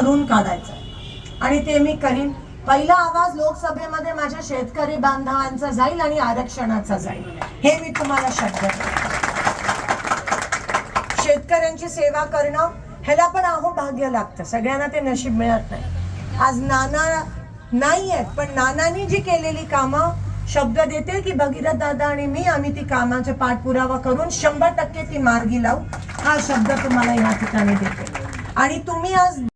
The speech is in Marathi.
भरून काढायचं आणि ते मी करीन. पहिला आवाज लोकसभेमध्ये माझ्या शेतकरी बांधवांचा जाईल आणि आरक्षणाचा जाईल, हे मी तुम्हाला शब्द देते. शेतकऱ्यांची सेवा करणं ह्याला पण भाग्य लागतं, सगळ्यांना ते नशीब मिळत नाही. आज नाना नाही आहेत, पण नानांनी जी केलेली कामं, शब्द देते की भगीरथ दादा आणि मी आम्ही ती कामाचा पाठपुरावा करून 100% ती मार्गी लावू, हा शब्द तुम्हाला या ठिकाणी देते. आणि तुम्ही आज